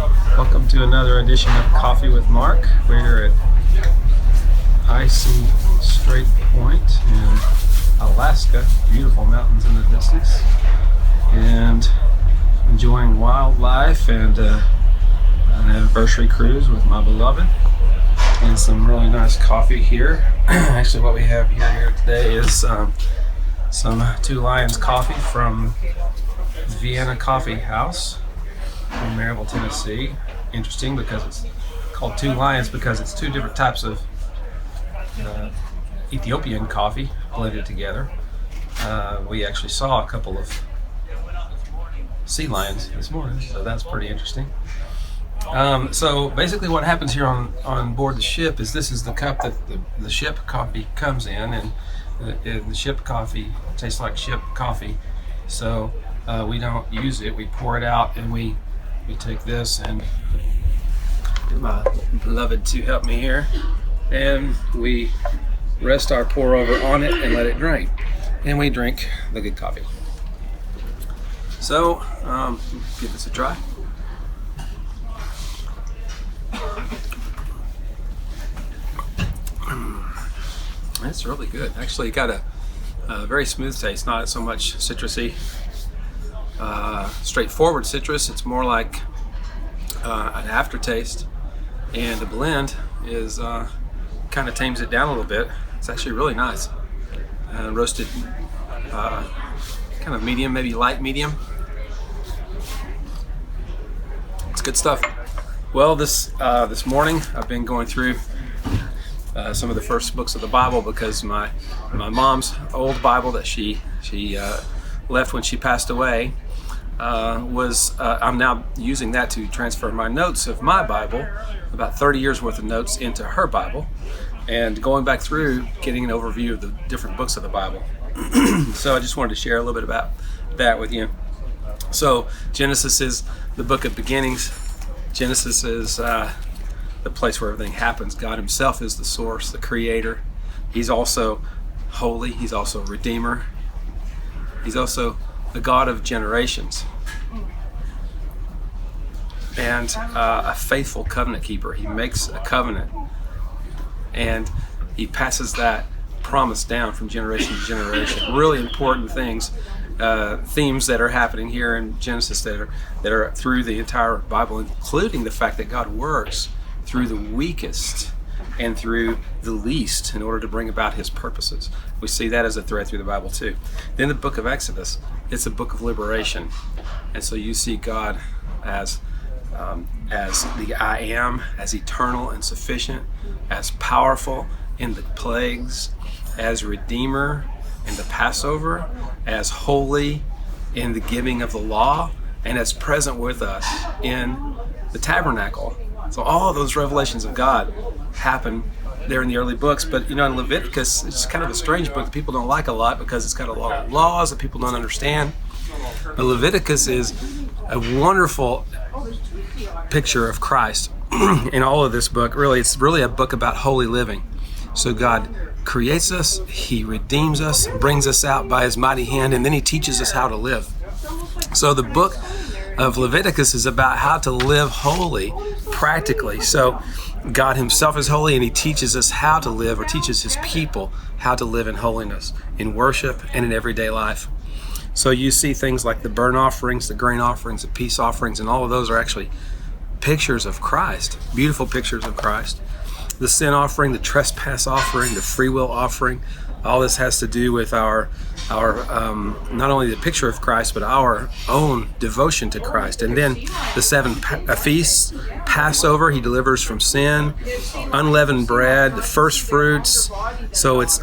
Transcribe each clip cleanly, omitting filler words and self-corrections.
Welcome to another edition of Coffee with Mark. We're at Icy Point in Alaska. Beautiful mountains in the distance. And enjoying wildlife and an anniversary cruise with my beloved. And some really nice coffee here. Actually, what we have here today is some Two Lions coffee from Vienna Coffee House in Maryville, Tennessee. Interesting because it's called Two Lions because it's two different types of Ethiopian coffee blended together. We actually saw a couple of sea lions this morning, so that's pretty interesting. So basically what happens here on board the ship is this is the cup that the ship coffee comes in, and the ship coffee tastes like ship coffee. So we don't use it, we pour it out, and we take this and get my beloved to help me here, and we rest our pour over on it and let it drain, and we drink the good coffee. So give this a try. It's really good. Actually, got a very smooth taste, not so much citrusy, straightforward citrus. It's more like an aftertaste, and the blend is kind of tames it down a little bit. It's actually really nice. Roasted, kind of medium, maybe light medium. It's good stuff. Well, this morning I've been going through some of the first books of the Bible because my mom's old Bible that she left when she passed away I'm now using that to transfer my notes of my Bible, about 30 years worth of notes, into her Bible, and going back through getting an overview of the different books of the Bible. So I just wanted to share a little bit about that with you. So Genesis is the book of beginnings. Genesis is the place where everything happens. God himself is the source, the creator. He's also holy. He's also a redeemer. He's also the God of generations, and a faithful covenant keeper. He makes a covenant, and he passes that promise down from generation to generation. Really important things, themes that are happening here in Genesis that are through the entire Bible, including the fact that God works through the weakest and through the least in order to bring about his purposes. We see that as a thread through the Bible too. Then the book of Exodus, it's a book of liberation. And so you see God as the I am, as eternal and sufficient, as powerful in the plagues, as redeemer in the Passover, as holy in the giving of the law, and as present with us in the tabernacle. So all of those revelations of God happen there in the early books. But in Leviticus, it's kind of a strange book that people don't like a lot because it's got a lot of laws that people don't understand. But Leviticus is a wonderful picture of Christ in all of this book. Really, it's really a book about holy living. So God creates us, he redeems us, brings us out by his mighty hand, and then he teaches us how to live. So the book of Leviticus is about how to live holy practically. So God himself is holy, and he teaches us how to live, or teaches his people how to live in holiness, in worship and in everyday life. So you see things like the burnt offerings, the grain offerings, the peace offerings, and all of those are actually pictures of Christ, beautiful pictures of Christ. The sin offering, the trespass offering, the free will offering, all this has to do with our not only the picture of Christ, but our own devotion to Christ. And then the seven feasts, Passover, he delivers from sin, unleavened bread, the first fruits. So it's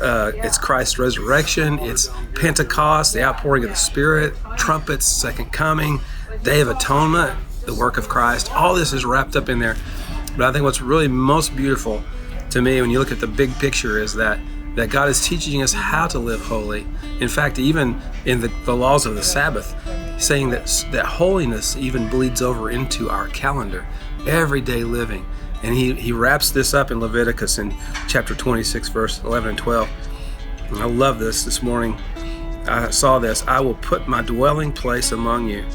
Christ's resurrection, it's Pentecost, the outpouring of the Spirit, trumpets, second coming, Day of Atonement, the work of Christ. All this is wrapped up in there. But I think what's really most beautiful to me when you look at the big picture is that God is teaching us how to live holy. In fact, even in the laws of the Sabbath, saying that holiness even bleeds over into our calendar, everyday living. And he wraps this up in Leviticus in chapter 26, verse 11 and 12. And I love this morning. I saw this. I will put my dwelling place among you,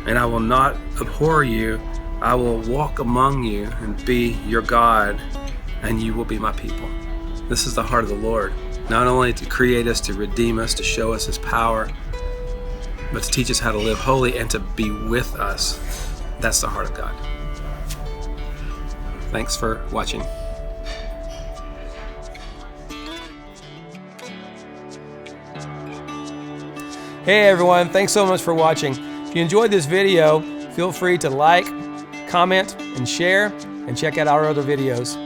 and I will not abhor you I will walk among you and be your God, and you will be my people. This is the heart of the Lord. Not only to create us, to redeem us, to show us His power, but to teach us how to live holy and to be with us. That's the heart of God. Thanks for watching. Hey everyone, thanks so much for watching. If you enjoyed this video, feel free to like, comment, and share, and check out our other videos.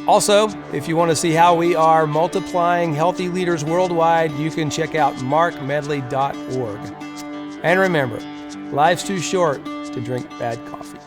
Also, if you want to see how we are multiplying healthy leaders worldwide, you can check out markmedley.org. And remember, life's too short to drink bad coffee.